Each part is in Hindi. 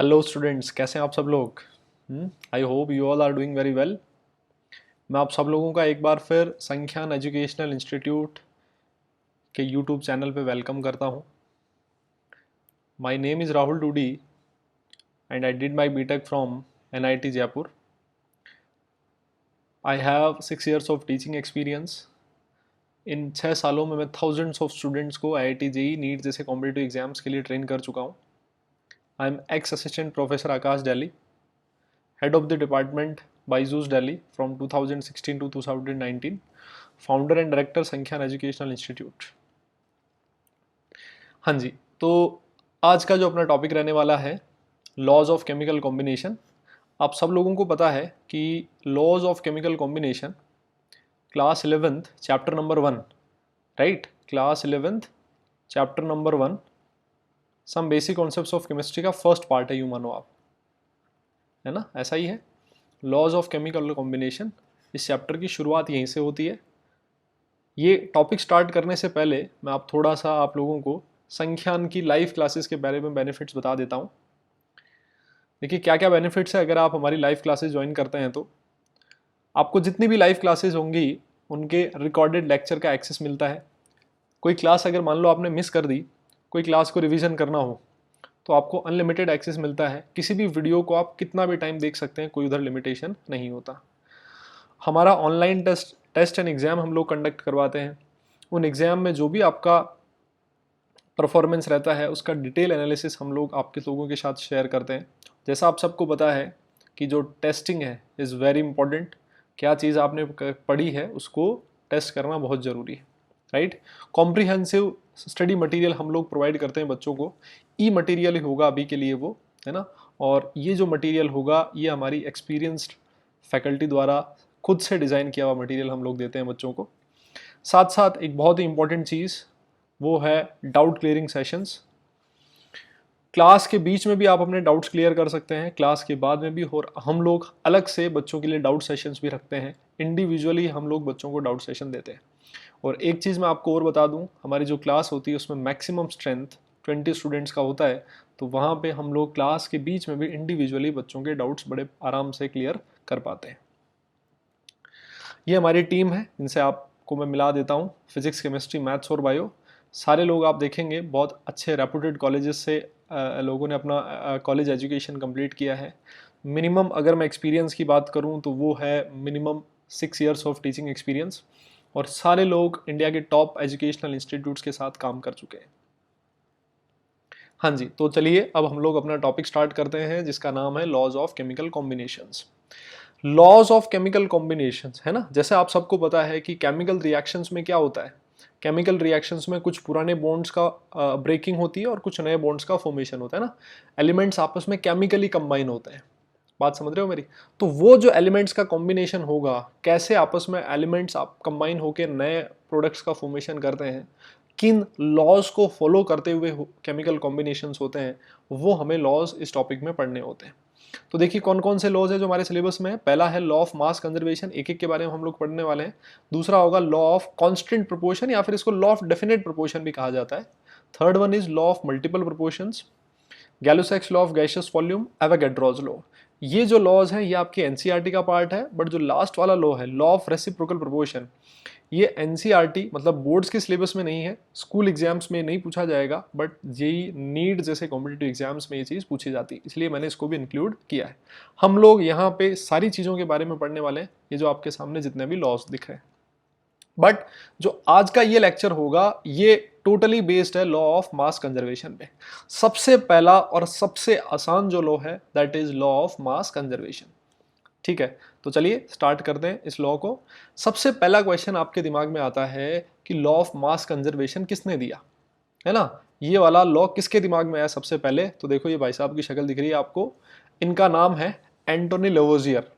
हेलो स्टूडेंट्स, कैसे हैं आप सब लोग। I hope you all are doing very well. मैं आप सब लोगों का एक बार फिर संख्यान एजुकेशनल इंस्टीट्यूट के यूट्यूब चैनल पे वेलकम करता हूं। My name is Rahul Dudi and I did my BTech from NIT Jaipur. I have 6 years of teaching experience. इन 6 सालों में मैं थाउजेंड्स ऑफ स्टूडेंट्स को आईआईटी जेई नीट जैसे कॉम्पिटिटिव एग्जाम्स के लिए ट्रेन कर चुका हूँ। I am x assistant professor Akash Delhi, head of the department Byju's Delhi from 2016 to 2019, founder and director संख्यान educational institute. हाँ जी, तो आज का जो अपना टॉपिक रहने वाला है लॉज ऑफ केमिकल कॉम्बिनेशन। आप सब लोगों को पता है कि laws of chemical combination class 11th chapter number 1, right, class 11th chapter number 1 some basic concepts of chemistry का फर्स्ट पार्ट है, यूँ मानो आप, है ना, ऐसा ही है। लॉज ऑफ केमिकल कॉम्बिनेशन, इस चैप्टर की शुरुआत यहीं से होती है। ये टॉपिक स्टार्ट करने से पहले मैं आप थोड़ा सा आप लोगों को संख्यान की लाइव क्लासेस के बारे में बेनिफिट्स बता देता हूँ। देखिए क्या क्या बेनिफिट्स है अगर आप हमारी लाइव क्लासेस ज्वाइन करते हैं तो आपको जितनी भी लाइव क्लासेस होंगी उनके रिकॉर्डेड लेक्चर का एक्सेस मिलता है। कोई क्लास अगर मान लो आपने मिस कर दी, कोई क्लास को रिवीजन करना हो, तो आपको अनलिमिटेड एक्सेस मिलता है। किसी भी वीडियो को आप कितना भी टाइम देख सकते हैं, कोई उधर लिमिटेशन नहीं होता। हमारा ऑनलाइन टेस्ट एंड एग्ज़ाम हम लोग कंडक्ट करवाते हैं। उन एग्ज़ाम में जो भी आपका परफॉर्मेंस रहता है उसका डिटेल एनालिसिस हम लोग आपके लोगों के साथ शेयर करते हैं। जैसा आप सबको पता है कि जो टेस्टिंग है इज़ वेरी इंपॉर्टेंट। क्या चीज़ आपने पढ़ी है उसको टेस्ट करना बहुत ज़रूरी है, राइट। कॉम्प्रिहेंसिव स्टडी मटेरियल हम लोग प्रोवाइड करते हैं बच्चों को। ई मटेरियल ही होगा अभी के लिए वो, है ना। और ये जो मटेरियल होगा ये हमारी एक्सपीरियंस्ड फैकल्टी द्वारा खुद से डिज़ाइन किया हुआ मटेरियल हम लोग देते हैं बच्चों को। साथ साथ एक बहुत ही इंपॉर्टेंट चीज़ वो है डाउट क्लियरिंग सेशंस। क्लास के बीच में भी आप अपने डाउट्स क्लियर कर सकते हैं, क्लास के बाद में भी, और हम लोग अलग से बच्चों के लिए डाउट सेशंस भी रखते हैं। इंडिविजुअली हम लोग बच्चों को डाउट सेशन देते हैं। और एक चीज़ मैं आपको और बता दूं, हमारी जो क्लास होती है उसमें मैक्सिमम स्ट्रेंथ 20 स्टूडेंट्स का होता है। तो वहाँ पे हम लोग क्लास के बीच में भी इंडिविजुअली बच्चों के डाउट्स बड़े आराम से क्लियर कर पाते हैं। ये हमारी टीम है, इनसे आपको मैं मिला देता हूँ। फिजिक्स, केमिस्ट्री, मैथ्स और बायो, सारे लोग आप देखेंगे बहुत अच्छे रेपुटेड कॉलेजेस से लोगों ने अपना कॉलेज एजुकेशन कंप्लीट किया है। मिनिमम अगर मैं एक्सपीरियंस की बात करूँ तो वो है minimum 6 years of teaching experience. और सारे लोग इंडिया के टॉप एजुकेशनल इंस्टीट्यूट्स के साथ काम कर चुके हैं। हाँ जी, तो चलिए अब हम लोग अपना टॉपिक स्टार्ट करते हैं जिसका नाम है laws of chemical combinations. Laws of chemical combinations, है ना। जैसे आप सबको पता है कि केमिकल रिएक्शंस में क्या होता है, केमिकल रिएक्शंस में कुछ पुराने बॉन्ड्स का ब्रेकिंग होती है और कुछ नए बॉन्ड्स का फॉर्मेशन होता है ना। एलिमेंट्स आपस में केमिकली कंबाइन होते हैं, बात समझ रहे हो मेरी। तो वो जो एलिमेंट्स का कॉम्बिनेशन होगा, कैसे आपस में एलिमेंट्स आप कंबाइन होकर नए प्रोडक्ट्स का फॉर्मेशन करते हैं, किन लॉज को फॉलो करते हुए केमिकल कॉम्बिनेशंस होते हैं, वो हमें लॉज इस टॉपिक में पढ़ने होते हैं। तो देखिए कौन कौन से लॉज है जो हमारे सिलेबस में है। पहला है लॉ ऑफ मास कंजर्वेशन, एक एक के बारे में हम लोग पढ़ने वाले हैं। दूसरा होगा लॉ ऑफ कांस्टेंट प्रोपोर्शन, या फिर इसको लॉ ऑफ डेफिनेट प्रोपोर्शन भी कहा जाता है। Third one is law of multiple proportions, Gay Lussac's law of gaseous volume, Avogadro's law. ये जो लॉज हैं ये आपके एनसीईआरटी का पार्ट है। बट जो लास्ट वाला लॉ है, लॉ ऑफ रेसिप्रोकल प्रोपोर्शन, ये एनसीईआरटी मतलब बोर्ड्स के सिलेबस में नहीं है, स्कूल एग्जाम्स में नहीं पूछा जाएगा, बट जेईई नीट जैसे कॉम्पिटिटिव एग्जाम्स में ये चीज़ पूछी जाती है, इसलिए मैंने इसको भी इंक्लूड किया है। हम लोग यहाँ पे सारी चीज़ों के बारे में पढ़ने वाले हैं, ये जो आपके सामने जितने भी लॉज दिख रहे हैं। बट जो आज का ये लेक्चर होगा ये टोटली बेस्ड है लॉ ऑफ मास कंजर्वेशन पे। सबसे पहला और सबसे आसान जो लॉ है that is law of mass conservation. ठीक है, तो चलिए स्टार्ट करते हैं इस लॉ को। सबसे पहला क्वेश्चन आपके दिमाग में आता है कि लॉ ऑफ मास कंजर्वेशन किसने दिया, है ना। ये वाला लॉ किसके दिमाग में आया सबसे पहले। तो देखो ये भाई साहब की शक्ल दिख रही है आपको, इनका नाम है एंटोनी लेवोजियर,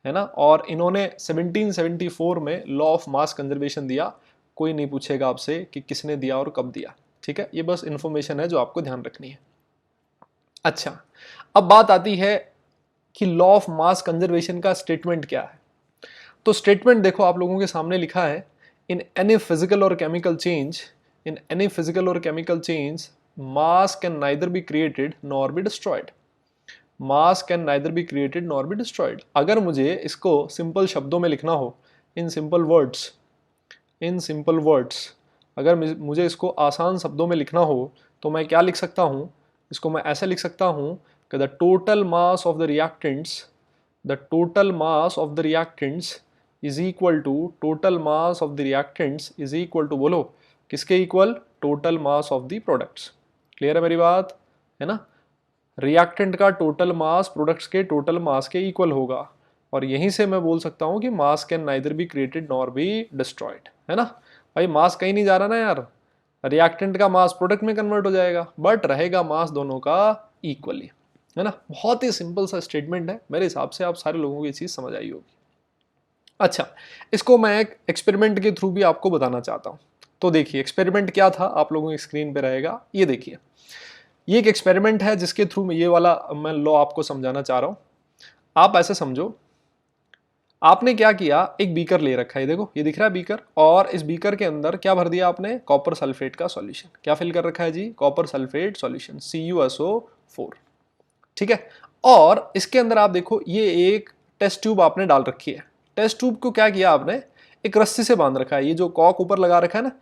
है ना। और इन्होंने 1774 में लॉ ऑफ मास कंजर्वेशन दिया। कोई नहीं पूछेगा आपसे कि किसने दिया और कब दिया, ठीक है, ये बस इंफॉर्मेशन है जो आपको ध्यान रखनी है। अच्छा, अब बात आती है कि लॉ ऑफ मास कंजर्वेशन का स्टेटमेंट क्या है। तो स्टेटमेंट देखो आप लोगों के सामने लिखा है, इन एनी फिजिकल और chemical change, in any physical और chemical change mass can neither be created nor be destroyed. Mass can neither be created nor be destroyed. अगर मुझे इसको सिंपल शब्दों में लिखना हो, in simple words, in simple words, अगर मुझे इसको आसान शब्दों में लिखना हो तो मैं क्या लिख सकता हूँ? इसको मैं ऐसे लिख सकता हूँ कि the total mass of the reactants, the total mass of the reactants is equal to, total mass of the reactants is equal to, बोलो किसके equal? Total mass of the products. Clear है मेरी बात? है ना? रिएक्टेंट का टोटल मास प्रोडक्ट्स के टोटल मास के इक्वल होगा, और यहीं से मैं बोल सकता हूँ कि मास can neither be created nor be destroyed. है ना भाई? मास कहीं नहीं जा रहा ना यार, रिएक्टेंट का मास प्रोडक्ट में कन्वर्ट हो जाएगा, बट रहेगा मास दोनों का इक्वली। है ना? बहुत ही सिंपल सा स्टेटमेंट है, मेरे हिसाब से आप सारे लोगों को ये चीज समझ आई होगी। अच्छा, इसको मैं एक एक्सपेरिमेंट के थ्रू भी आपको बताना चाहता हूँ। तो देखिए एक्सपेरिमेंट क्या था, आप लोगों की स्क्रीन पे रहेगा, ये देखिए। ये एक एक्सपेरिमेंट है जिसके थ्रू मैं ये वाला मैं लॉ आपको समझाना चाह रहा हूँ। आप ऐसे समझो, आपने क्या किया, एक बीकर ले रखा है, देखो ये दिख रहा है बीकर, और इस बीकर के अंदर क्या भर दिया आपने? कॉपर सल्फेट का सॉल्यूशन। क्या फिल कर रखा है जी? Copper sulphate solution, CuSO4। ठीक है, और इसके अंदर आप देखो ये एक टेस्ट ट्यूब आपने डाल रखी है। टेस्ट ट्यूब को क्या किया आपने? एक रस्सी से बांध रखा है, ये जो कॉक ऊपर लगा रखा है ना,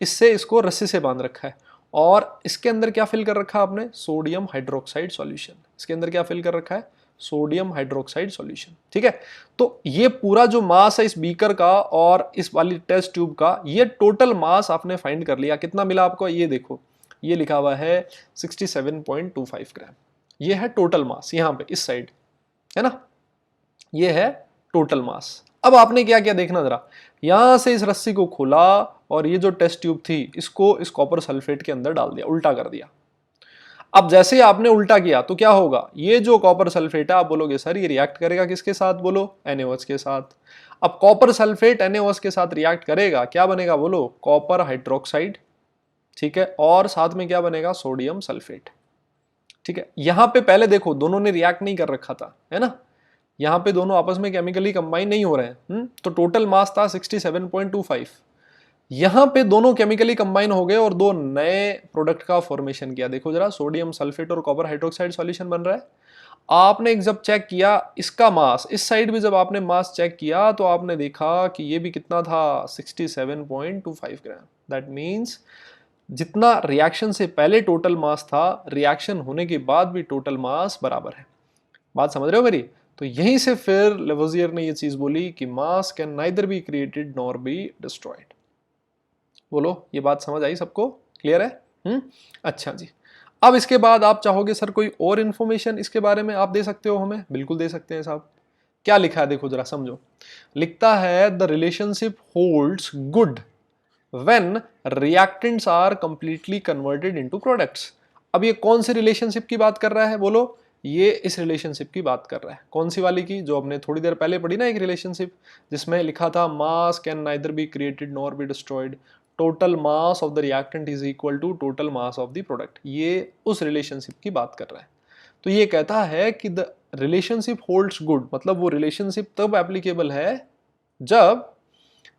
इससे इसको रस्सी से बांध रखा है। और इसके अंदर क्या फिल कर रखा है आपने? Sodium hydroxide solution. इसके अंदर क्या फिल कर रखा है? Sodium hydroxide solution. ठीक है, तो ये पूरा जो मास है इस बीकर का और इस वाली टेस्ट ट्यूब का, ये टोटल मास आपने फाइंड कर लिया। कितना मिला आपको? ये देखो, ये लिखा हुआ है 67.25 ग्राम। ये है टोटल मास, यहां पे इस साइड, है ना? ये है टोटल मास। अब आपने क्या किया देखना जरा, यहां से इस रस्सी को खोला और ये जो टेस्ट ट्यूब थी इसको इस कॉपर सल्फेट के अंदर डाल दिया, उल्टा कर दिया। अब जैसे ही आपने उल्टा किया तो क्या होगा? ये जो कॉपर सल्फेट है, आप बोलोगे सर ये रिएक्ट करेगा किसके साथ? बोलो NaOH के साथ। अब कॉपर सल्फेट NaOH के साथ रिएक्ट करेगा, क्या बनेगा? बोलो कॉपर हाइड्रोक्साइड। ठीक है, और साथ में क्या बनेगा? Sodium sulphate. ठीक है, यहां पे पहले देखो दोनों ने रिएक्ट नहीं कर रखा था, है ना? यहां पे दोनों आपस में केमिकली कंबाइन नहीं हो रहे हैं। तो टोटल मास था 67.25। यहां पे दोनों केमिकली कंबाइन हो गए और दो नए प्रोडक्ट का फॉर्मेशन किया। देखो जरा, सोडियम सल्फेट और कॉपर हाइड्रोक्साइड सॉल्यूशन बन रहा है। आपने जब चेक किया इसका मास, इस साइड भी जब आपने मास चेक किया तो आपने देखा कि ये भी कितना था? 67.25 ग्राम। दैट मीन्स जितना रिएक्शन से पहले टोटल मास था, रिएक्शन होने के बाद भी टोटल मास बराबर है। बात समझ रहे हो मेरी? तो यहीं से फिर लेवोजियर ने ये चीज बोली कि मास can neither be created nor be destroyed. बोलो ये बात समझ आई सबको? क्लियर है? अच्छा जी। अब इसके बाद आप चाहोगे सर कोई और इन्फॉर्मेशन इसके बारे में आप दे सकते हो हमें? बिल्कुल दे सकते हैं साहब। क्या लिखा है देखो जरा समझो। लिखता है the relationship holds good when reactants are completely converted into products. अब ये कौन सी रिलेशनशिप की बात कर रहा है? बोलो ये इस रिलेशनशिप की बात कर रहा है। कौन सी वाली की? जो हमने थोड़ी देर पहले पढ़ी ना, एक रिलेशनशिप जिसमें लिखा था mass can neither be created nor be destroyed, total mass of the reactant is equal to total mass of the product. ये उस रिलेशनशिप की बात कर रहा है। तो ये कहता है कि द रिलेशनशिप होल्ड्स गुड, मतलब वो रिलेशनशिप तब एप्लीकेबल है जब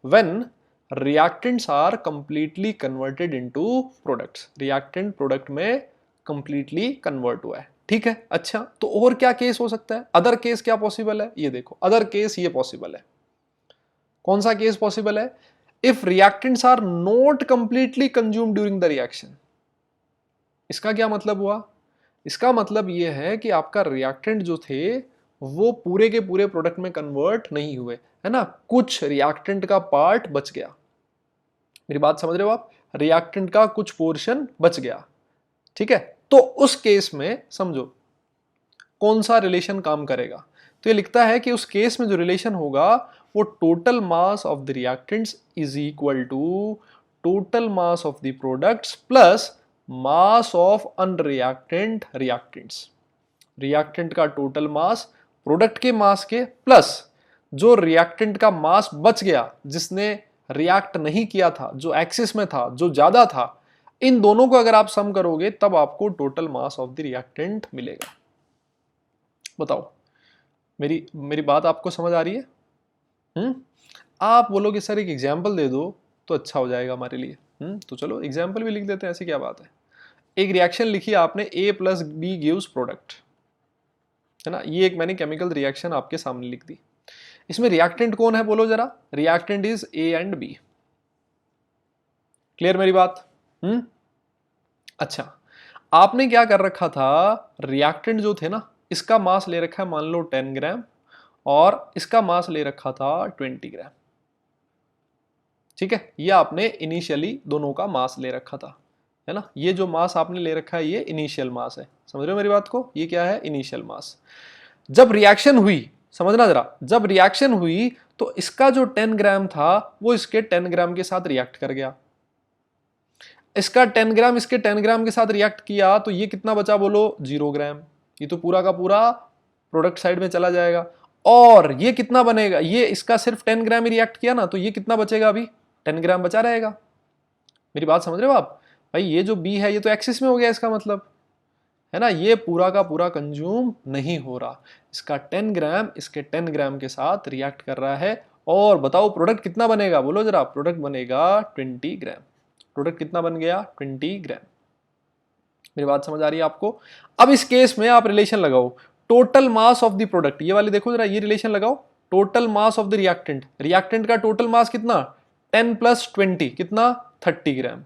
when reactants are completely converted into products, reactant product में कंप्लीटली कन्वर्ट हुआ है। ठीक है, अच्छा तो और क्या केस हो सकता है? अदर केस क्या पॉसिबल है? ये देखो अदर केस ये पॉसिबल है। कौन सा केस पॉसिबल है? If reactants are not completely consume during the reaction. इसका क्या मतलब हुआ? इसका मतलब यह है कि आपका रिएक्टेंट जो थे वो पूरे के पूरे प्रोडक्ट में कन्वर्ट नहीं हुए, है ना? कुछ रिएक्टेंट का पार्ट बच गया। मेरी बात समझ रहे हो आप? रिएक्टेंट का कुछ पोर्शन बच गया। ठीक है, तो उस केस में समझो कौन सा रिलेशन काम करेगा। तो ये लिखता है कि उस केस में जो रिलेशन होगा वो total mass of the reactants is equal to total mass of the products plus mass of unreactant reactants. Reactant का टोटल मास प्रोडक्ट के मास के प्लस जो रिएक्टेंट का मास बच गया, जिसने रिएक्ट नहीं किया था, जो एक्सिस में था, जो ज्यादा था, इन दोनों को अगर आप सम करोगे तब आपको total mass of the reactant मिलेगा। बताओ मेरी मेरी बात आपको समझ आ रही है? आप बोलोगे सर एक एग्जाम्पल दे दो तो अच्छा हो जाएगा हमारे लिए। तो चलो एग्जाम्पल भी लिख देते हैं, ऐसी क्या बात है। एक रिएक्शन लिखी आपने A plus B gives product, है ना, ये एक मैंने केमिकल रिएक्शन आपके सामने लिख दी। इसमें रिएक्टेंट कौन है बोलो जरा, reactant is A and B। Clear मेरी बात? अच्छा, आपने क्या कर रखा था, रिएक्टेंट जो थे ना, इसका मास ले रखा है मान लो 10 ग्राम और इसका मास ले रखा था 20 ग्राम। ठीक है, ये आपने इनिशियली दोनों का मास ले रखा था, है ना। ये जो मास आपने ले रखा है ये इनिशियल मास है, समझ रहे हो मेरी बात को, ये क्या है, इनिशियल मास। जब रिएक्शन हुई, समझना जरा, जब रिएक्शन हुई तो इसका जो 10 ग्राम था वो इसके 10 ग्राम के साथ रिएक्ट कर गया, इसका 10 ग्राम इसके 10 ग्राम के साथ रिएक्ट किया तो ये कितना बचा बोलो, 0 ग्राम। ये तो पूरा का पूरा प्रोडक्ट साइड में चला जाएगा। और ये कितना बनेगा, ये इसका सिर्फ 10 ग्राम ही रिएक्ट किया ना, तो ये कितना बचेगा, अभी 10 ग्राम बचा रहेगा। मेरी बात समझ रहे हो आप भाई, ये जो बी है ये तो एक्सिस में हो गया इसका मतलब, है ना, ये पूरा का पूरा कंज्यूम नहीं हो रहा, इसका 10 ग्राम इसके 10 ग्राम के साथ रिएक्ट कर रहा है। और बताओ प्रोडक्ट कितना बनेगा बोलो जरा, प्रोडक्ट बनेगा 20 ग्राम। प्रोडक्ट कितना बन गया, 20 ग्राम। मेरी बात समझ आ रही है आपको? अब इस केस में आप रिलेशन लगाओ, total mass of the product, ये वाली देखो जरा, ये रिलेशन लगाओ, total mass of the reactant, reactant का टोटल मास कितना, 10 प्लस 20 कितना, 30 gram,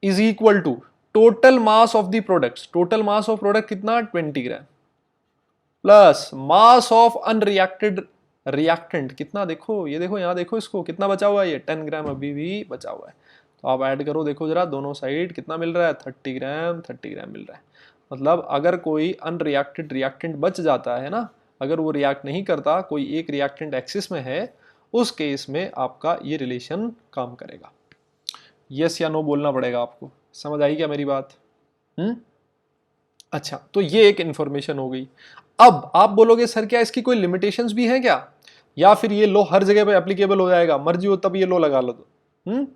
is equal to total mass of the products, total mass of product कितना, 20 gram, plus mass of unreacted reactant कितना, देखो ये देखो यहां देखो, इसको कितना बचा हुआ है, ये 10 ग्राम अभी भी बचा हुआ है। तो आप ऐड करो, देखो जरा दोनों साइड कितना मिल रहा है, 30 ग्राम 30 ग्राम मिल रहा है। मतलब अगर कोई अनरिएक्टेड रिएक्टेंट बच जाता है ना, अगर वो रिएक्ट नहीं करता, कोई एक रिएक्टेंट एक्सिस में है, उस केस में आपका ये रिलेशन काम करेगा। यस या नो बोलना पड़ेगा आपको, समझ आई क्या मेरी बात? अच्छा, तो ये एक इंफॉर्मेशन हो गई। अब आप बोलोगे सर क्या इसकी कोई लिमिटेशंस भी हैं क्या, या फिर ये लो हर जगह पे एप्लीकेबल हो जाएगा, मर्जी हो तब ये लो लगा लो तो?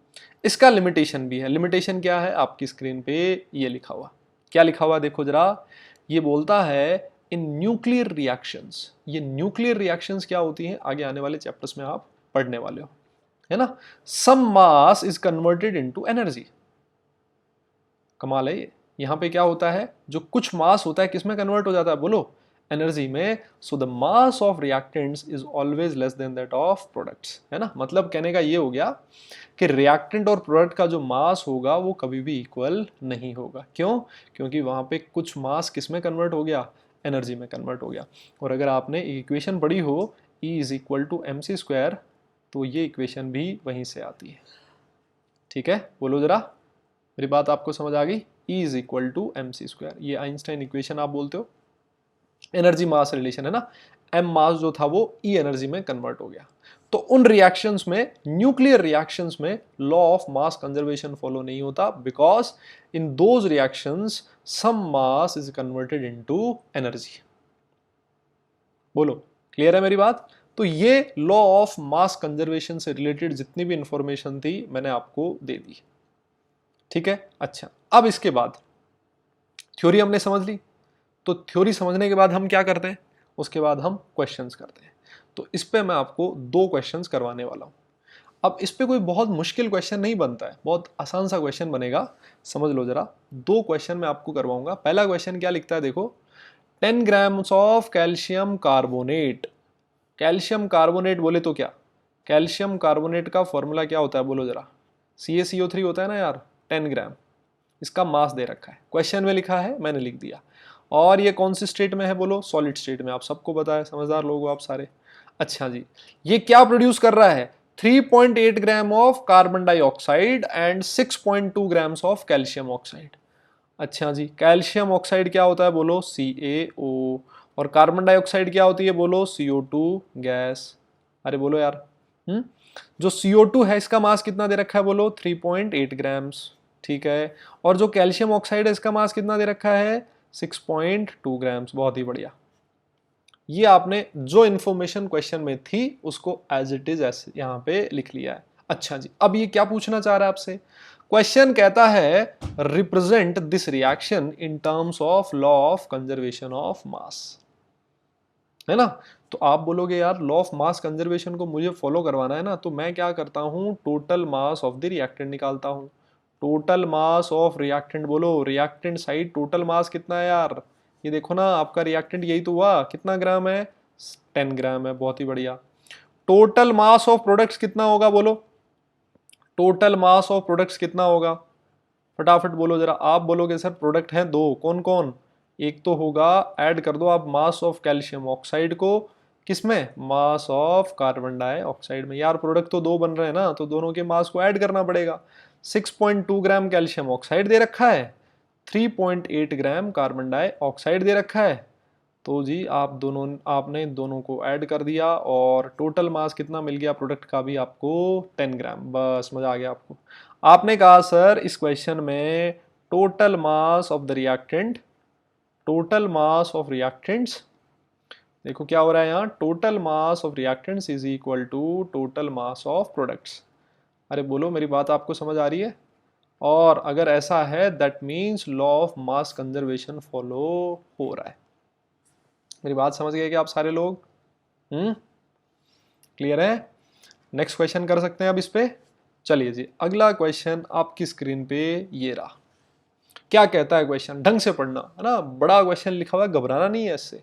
इसका लिमिटेशन भी है। लिमिटेशन क्या है, आपकी स्क्रीन पे ये लिखा हुआ, क्या लिखा हुआ देखो जरा, ये बोलता है इन न्यूक्लियर रिएक्शंस। ये न्यूक्लियर रिएक्शंस क्या होती हैं आगे आने वाले चैप्टर्स में आप पढ़ने वाले हो, है ना। Some mass is converted into energy. कमाल है ये। यहाँ पे क्या होता है, जो कुछ मास होता है किसमें कन्वर्ट हो जाता है बोलो, एनर्जी में। So the mass of reactants is always less than that of products, है ना। मतलब कहने का ये हो गया कि रिएक्टेंट और प्रोडक्ट का जो मास होगा वो कभी भी इक्वल नहीं होगा। क्यों? क्योंकि वहाँ पे कुछ मास किसमें कन्वर्ट हो गया, एनर्जी में कन्वर्ट हो गया। और अगर आपने इक्वेशन पढ़ी हो E is equal to mc², तो ये इक्वेशन भी वहीं से आती है। ठीक है, बोलो जरा, मेरी बात आपको समझ आ गई? E is equal to mc², ये आइंस्टाइन इक्वेशन आप बोलते हो, एनर्जी मास रिलेशन है ना। m मास जो था वो E एनर्जी में कन्वर्ट हो गया। तो उन रिएक्शंस में, न्यूक्लियर रिएक्शंस में law of mass conservation follow नहीं होता, because in those reactions some mass is converted into energy. बोलो, क्लियर है मेरी बात? तो ये लॉ ऑफ मास कंजर्वेशन से रिलेटेड जितनी भी इंफॉर्मेशन थी मैंने आपको दे दी। ठीक है, अच्छा, अब इसके बाद थ्योरी हमने समझ ली, तो थ्योरी समझने के बाद हम क्या करते हैं, उसके बाद हम क्वेश्चंस करते हैं। तो इस पे मैं आपको 2 क्वेश्चंस करवाने वाला हूं। अब इस पे कोई बहुत मुश्किल क्वेश्चन नहीं बनता है, बहुत आसान सा क्वेश्चन बनेगा, समझ लो जरा। 2 क्वेश्चन मैं आपको करवाऊंगा। पहला क्वेश्चन क्या लिखता है देखो, 10 grams of calcium carbonate. Calcium carbonate बोले तो क्या, कैल्शियम कार्बोनेट का फॉर्मूला क्या होता है बोलो जरा, CaCO3 होता है ना यार, 10 ग्राम। इसका मास दे रखा है, क्वेश्चन में लिखा है, मैंने लिख दिया। और ये कौन सी स्टेट में है बोलो, सॉलिड स्टेट में। आप सबको पता है, समझदार लोग हो आप सारे। अच्छा जी, ये क्या प्रोड्यूस कर रहा है, 3.8 gram of carbon dioxide and 6.2 grams of calcium oxide. अच्छा जी, कैल्शियम ऑक्साइड क्या होता है बोलो, CaO, और कार्बन डाइऑक्साइड क्या होती है बोलो, CO2 गैस। अरे बोलो यार, जो CO2 है इसका मास कितना दे रखा है बोलो, 3.8 ग्राम्स। ठीक है, और जो कैल्शियम ऑक्साइड है इसका मास कितना दे रखा है, 6.2 ग्राम्स। बहुत ही बढ़िया, ये आपने जो इंफॉर्मेशन क्वेश्चन में थी उसको एज इट इज ऐसे यहाँ पे लिख लिया है। अच्छा जी, अब ये क्या पूछना चाह रहा है आपसे, क्वेश्चन कहता है represent this reaction in terms of law of conservation of mass, है ना। तो आप बोलोगे यार लॉ ऑफ मास कंजर्वेशन को मुझे फॉलो करवाना है ना, तो मैं क्या करता हूं, total mass of the reactant निकालता हूं। टोटल मास ऑफ रिएक्टेंट, बोलो रिएक्टेंट साइड टोटल मास कितना है यार, ये देखो ना आपका रिएक्टेंट यही तो हुआ, कितना ग्राम है, 10 ग्राम है, बहुत ही बढ़िया। टोटल मास ऑफ प्रोडक्ट्स कितना होगा बोलो, टोटल मास ऑफ प्रोडक्ट्स कितना होगा, फटाफट बोलो जरा। आप बोलोगे सर प्रोडक्ट हैं दो, कौन कौन, एक तो होगा, ऐड कर दो आप मास ऑफ कैल्शियम ऑक्साइड को किसमें, मास ऑफ कार्बन डाइऑक्साइड में। यार प्रोडक्ट तो दो बन रहे हैं ना, तो दोनों के मास को ऐड करना पड़ेगा। 6.2 ग्राम कैल्शियम ऑक्साइड दे रखा है, 3.8 ग्राम कार्बन डाइऑक्साइड दे रखा है, तो जी आप दोनों, आपने दोनों को ऐड कर दिया और टोटल मास कितना मिल गया प्रोडक्ट का भी आपको, 10 ग्राम। बस मजा आ गया आपको। आपने कहा सर इस क्वेश्चन में total mass of the reactant, total mass of reactants, देखो क्या हो रहा है यहाँ, total mass of reactants is equal to total mass of products. अरे बोलो मेरी बात आपको समझ आ रही है, और अगर ऐसा है that means law of mass conservation follow हो रहा है। मेरी बात समझ गए क्या आप सारे लोग, क्लियर है। नेक्स्ट क्वेश्चन कर सकते हैं अब इस पे। चलिए जी अगला क्वेश्चन आपकी स्क्रीन पे ये रहा। क्या कहता है क्वेश्चन, ढंग से पढ़ना है ना, बड़ा क्वेश्चन लिखा हुआ है, घबराना नहीं है, इससे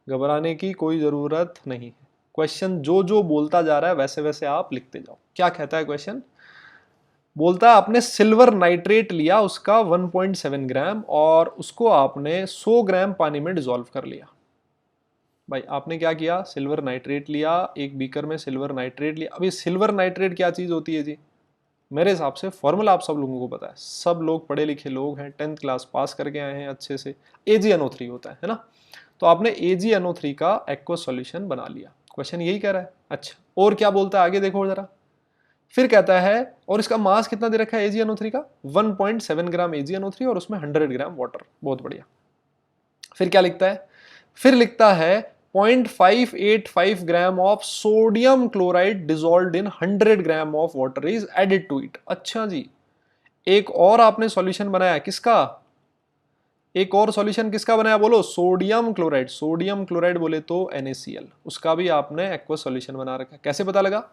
घबराने की कोई जरूरत नहीं है। क्वेश्चन जो जो बोलता जा रहा है वैसे वैसे आप लिखते जाओ। क्या कहता है क्वेश्चन, बोलता है आपने सिल्वर नाइट्रेट लिया उसका 1.7 ग्राम और उसको आपने 100 ग्राम पानी में डिसॉल्व कर लिया। भाई आपने क्या किया, सिल्वर नाइट्रेट लिया, एक बीकर में सिल्वर नाइट्रेट लिया। अभी सिल्वर नाइट्रेट क्या चीज होती है जी, मेरे हिसाब से फॉर्मूला आप सब लोगों को पता है, सब लोग पढ़े लिखे लोग हैं, 10th क्लास पास करके आए हैं अच्छे से। AgNO3 होता है ना, तो आपने AgNO3 का एक्वस सॉल्यूशन बना लिया, क्वेश्चन यही कह रहा है। अच्छा और क्या बोलता है आगे देखो जरा, फिर कहता है और इसका मास कितना दे रखा है AgNO3 का, 1.7 ग्राम AgNO3 और उसमें 100 ग्राम वाटर, बहुत बढ़िया। फिर क्या लिखता है, फिर लिखता है 0.585 gram of sodium chloride dissolved in 100 gram of water is added to it. अच्छा जी, एक और आपने सॉल्यूशन बनाया किसका, एक और सॉल्यूशन किसका बनाया बोलो, सोडियम क्लोराइड, सोडियम क्लोराइड बोले तो NaCl, उसका भी आपने एक्वस सॉल्यूशन बना रखा। कैसे पता लगा,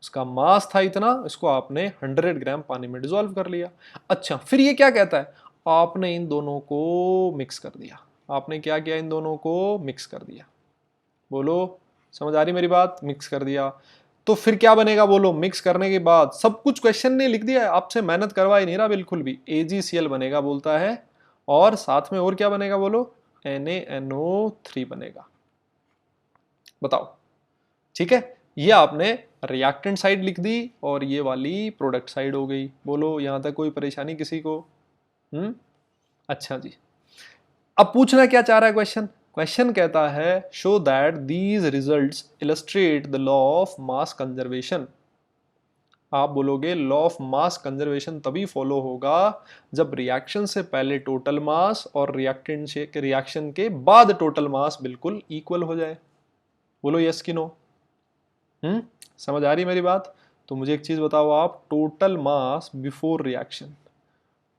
उसका मास था इतना, इसको आपने 100 ग्राम पानी में डिसॉल्व कर लिया। अच्छा फिर ये क्या कहता है, आपने इन दोनों को मिक्स कर दिया, आपने क्या किया, इन दोनों को मिक्स कर दिया। बोलो समझ आ रही मेरी बात, मिक्स कर दिया तो फिर क्या बनेगा बोलो, मिक्स करने के बाद सब कुछ क्वेश्चन ने लिख दिया है, आपसे मेहनत करवा ही नहीं रहा बिल्कुल भी, AgCl बनेगा बोलता है, और साथ में और क्या बनेगा बोलो, NaNO3 बनेगा। बताओ ठीक है, ये आपने रिएक्टेंट साइड लिख दी और ये वाली प्रोडक्ट साइड हो गई। बोलो यहां तक कोई परेशानी किसी को, अच्छा जी। अब पूछना क्या चाह रहा है क्वेश्चन, क्वेश्चन कहता है show that these results illustrate the law of mass conservation. आप बोलोगे लॉ ऑफ मास कंजर्वेशन तभी फॉलो होगा जब रिएक्शन से पहले टोटल मास और रिएक्टेंट से रिएक्शन के बाद टोटल मास बिल्कुल इक्वल हो जाए। बोलो यस कि नो, समझ आ रही मेरी बात। तो मुझे एक चीज बताओ आप, total mass before reaction,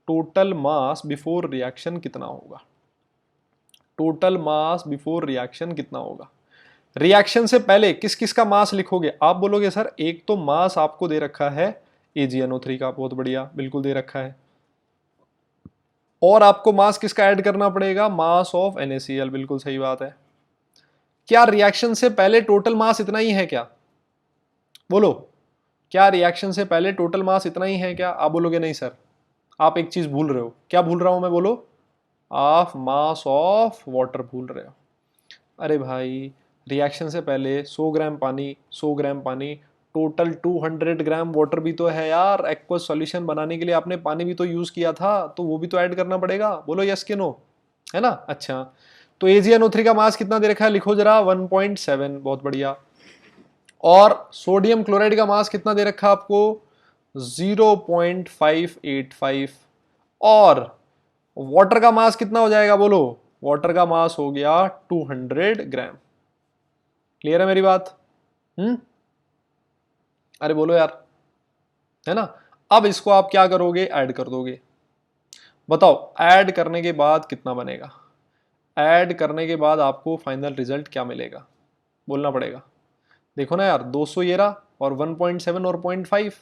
total mass before reaction कितना होगा, टोटल मास बिफोर रिएक्शन कितना होगा। रिएक्शन से पहले किस किस का मास लिखोगे, आप बोलोगे सर एक तो मास आपको दे रखा है AgNO3 का, बहुत बढ़िया बिल्कुल दे रखा है, और आपको मास किसका ऐड करना पड़ेगा, मास ऑफ NaCl, बिल्कुल सही बात है। क्या रिएक्शन से पहले टोटल मास इतना ही है क्या, बोलो क्या रिएक्शन से पहले टोटल मास इतना ही है क्या, आप बोलोगे नहीं सर आप एक चीज भूल रहे हो। क्या भूल रहा हूं मैं, बोलो आप मास ऑफ वाटर भूल रहे हो। अरे भाई रिएक्शन से पहले 100 ग्राम पानी, 100 ग्राम पानी, टोटल 200 ग्राम वाटर भी तो है यार, एक्वस सॉल्यूशन बनाने के लिए आपने पानी भी तो यूज किया था, तो वो भी तो ऐड करना पड़ेगा। बोलो यस के नो, है ना। अच्छा तो AgNO3 का मास कितना दे रखा है, लिखो जरा 1.7, बहुत बढ़िया। और सोडियम क्लोराइड का मास कितना दे रखा है आपको, 0.585, और वाटर का मास कितना हो जाएगा बोलो, वाटर का मास हो गया 200 ग्राम। क्लियर है मेरी बात, अरे बोलो यार, है ना। अब इसको आप क्या करोगे, ऐड कर दोगे। बताओ ऐड करने के बाद कितना बनेगा, ऐड करने के बाद आपको फाइनल रिजल्ट क्या मिलेगा, बोलना पड़ेगा। देखो ना यार 200 ये रहा और 1.7 और 0.5,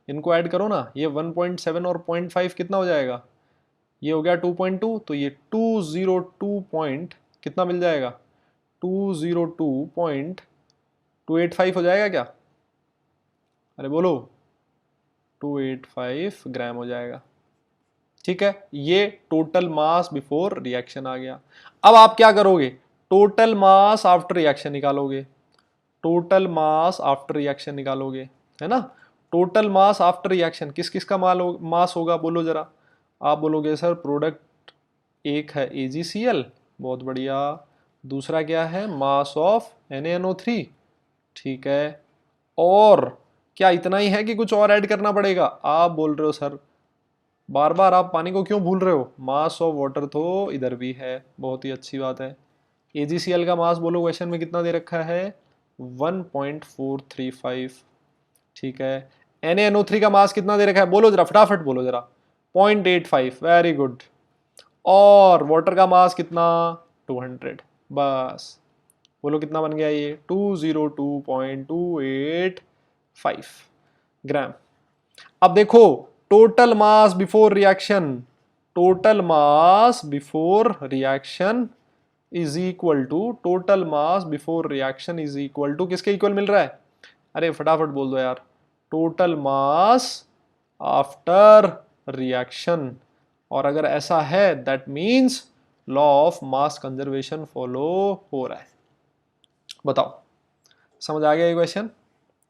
इनको ऐड करो ना, ये 1.7 और 0.5 कितना हो जाएगा, ये हो गया 2.2, तो ये 202 पॉइंट कितना मिल जाएगा, 202.285 हो जाएगा क्या, अरे बोलो 285 ग्राम हो जाएगा। ठीक है, ये टोटल मास बिफोर रिएक्शन आ गया। अब आप क्या करोगे, टोटल मास आफ्टर रिएक्शन निकालोगे, टोटल मास आफ्टर रिएक्शन निकालोगे, है ना। टोटल मास आफ्टर रिएक्शन किस किस का मास होगा बोलो जरा, आप बोलोगे सर प्रोडक्ट एक है AgCl, बहुत बढ़िया, दूसरा क्या है मास ऑफ NaNO3, ठीक है, और क्या इतना ही है कि कुछ और ऐड करना पड़ेगा, आप बोल रहे हो सर बार बार आप पानी को क्यों भूल रहे हो, मास ऑफ वाटर तो इधर भी है, बहुत ही अच्छी बात है। AgCl का मास बोलो क्वेश्चन में कितना दे रखा है 1.435, ठीक है। NaNO3 का मास कितना दे रखा है बोलो जरा, फटाफट बोलो जरा, 0.85, वेरी गुड। और वाटर का मास कितना 200, बस बोलो कितना बन गया ये 202.285 ग्राम। अब देखो total mass before reaction, total mass before reaction is equal to, total mass before reaction is equal to किसके इक्वल मिल रहा है, अरे फटाफट बोल दो यार, टोटल मास आफ्टर रिएक्शन। और अगर ऐसा है that means law of mass conservation follow हो रहा है। बताओ समझ आ गया ये क्वेश्चन,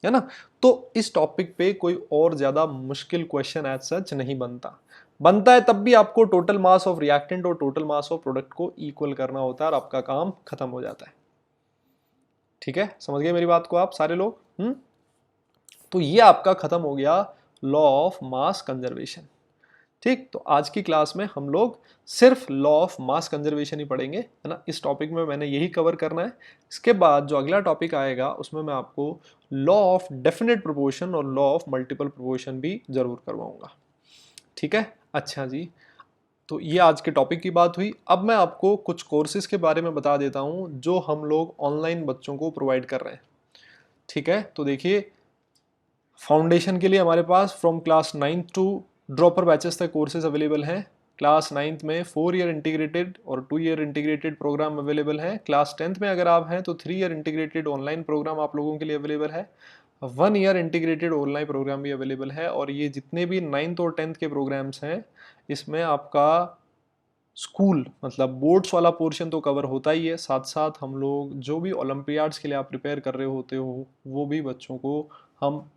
है ना। तो इस टॉपिक पे कोई और ज्यादा मुश्किल क्वेश्चन एज सच नहीं बनता, बनता है तब भी आपको टोटल मास ऑफ रिएक्टेंट और टोटल मास ऑफ प्रोडक्ट को इक्वल करना होता है और आपका काम खत्म हो जाता है। ठीक है, समझ गए मेरी बात को आप सारे लोग, तो ये आपका खत्म हो गया लॉ ऑफ मास कंजर्वेशन। ठीक, तो आज की क्लास में हम लोग सिर्फ लॉ ऑफ मास कंजर्वेशन ही पढ़ेंगे, है ना। इस टॉपिक में मैंने यही कवर करना है। इसके बाद जो अगला टॉपिक आएगा उसमें मैं आपको लॉ ऑफ डेफिनेट प्रोपोर्शन और लॉ ऑफ मल्टीपल प्रोपोर्शन भी जरूर करवाऊंगा। ठीक है, अच्छा जी, तो ये आज के टॉपिक की बात हुई। अब मैं आपको कुछ कोर्सेज के बारे में बता देता हूँ जो हम लोग ऑनलाइन बच्चों को प्रोवाइड कर रहे हैं। ठीक है, तो देखिए फाउंडेशन के लिए हमारे पास from class 9th to dropper batches तक कोर्सेज अवेलेबल हैं। क्लास 9th में 4 ईयर इंटीग्रेटेड और 2 ईयर इंटीग्रेटेड प्रोग्राम अवेलेबल है। क्लास 10th में अगर आप हैं तो 3 ईयर इंटीग्रेटेड ऑनलाइन प्रोग्राम आप लोगों के लिए अवेलेबल है। 1 ईयर इंटीग्रेटेड ऑनलाइन प्रोग्राम भी अवेलेबल है। और ये जितने भी 9th और 10th के प्रोग्राम्स हैं इसमें आपका स्कूल मतलब बोर्ड्स वाला पोर्शन तो कवर होता ही है, साथ साथ हम लोग जो भी ओलंपियाड्स के लिए आप प्रिपेयर कर रहे होते हो वो भी बच्चों को हम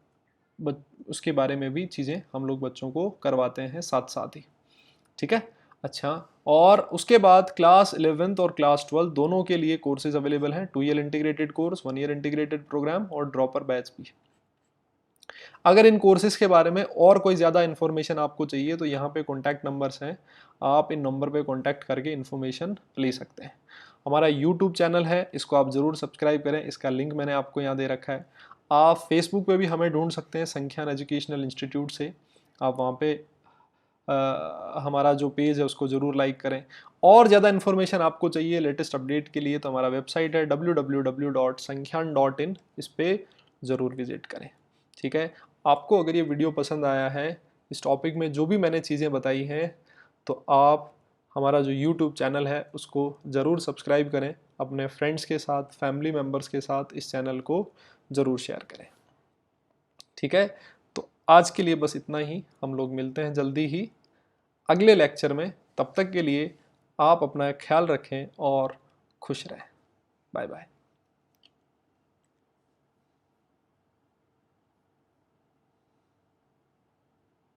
उसके बारे में भी चीज़ें हम लोग बच्चों को करवाते हैं साथ साथ ही। ठीक है, अच्छा, और उसके बाद क्लास 11th और क्लास 12 दोनों के लिए कोर्सेज अवेलेबल हैं। 2 year integrated course, 1 year integrated program और ड्रॉपर बैच भी। अगर इन कोर्सेज के बारे में और कोई ज़्यादा इन्फॉर्मेशन आपको चाहिए तो यहाँ पे कॉन्टैक्ट नंबर्स हैं, आप इन नंबर पे कॉन्टैक्ट करके इन्फॉर्मेशन ले सकते हैं। हमारा यूट्यूब चैनल है, इसको आप ज़रूर सब्सक्राइब करें, इसका लिंक मैंने आपको यहाँ दे रखा है। आप फेसबुक पे भी हमें ढूंढ सकते हैं संख्यान एजुकेशनल इंस्टीट्यूट से, आप वहाँ पे हमारा जो पेज है उसको ज़रूर लाइक करें। और ज़्यादा इन्फॉर्मेशन आपको चाहिए लेटेस्ट अपडेट के लिए तो हमारा वेबसाइट है www.sankhyan.in, इस पर ज़रूर विजिट करें। ठीक है, आपको अगर ये वीडियो पसंद आया है, इस टॉपिक में जो भी मैंने चीज़ें बताई हैं, तो आप हमारा जो YouTube चैनल है उसको ज़रूर सब्सक्राइब करें, अपने फ्रेंड्स के साथ, फैमिली मेम्बर्स के साथ इस चैनल को ज़रूर शेयर करें। ठीक है, तो आज के लिए बस इतना ही, हम लोग मिलते हैं जल्दी ही अगले लेक्चर में। तब तक के लिए आप अपना ख्याल रखें और खुश रहें। Bye bye.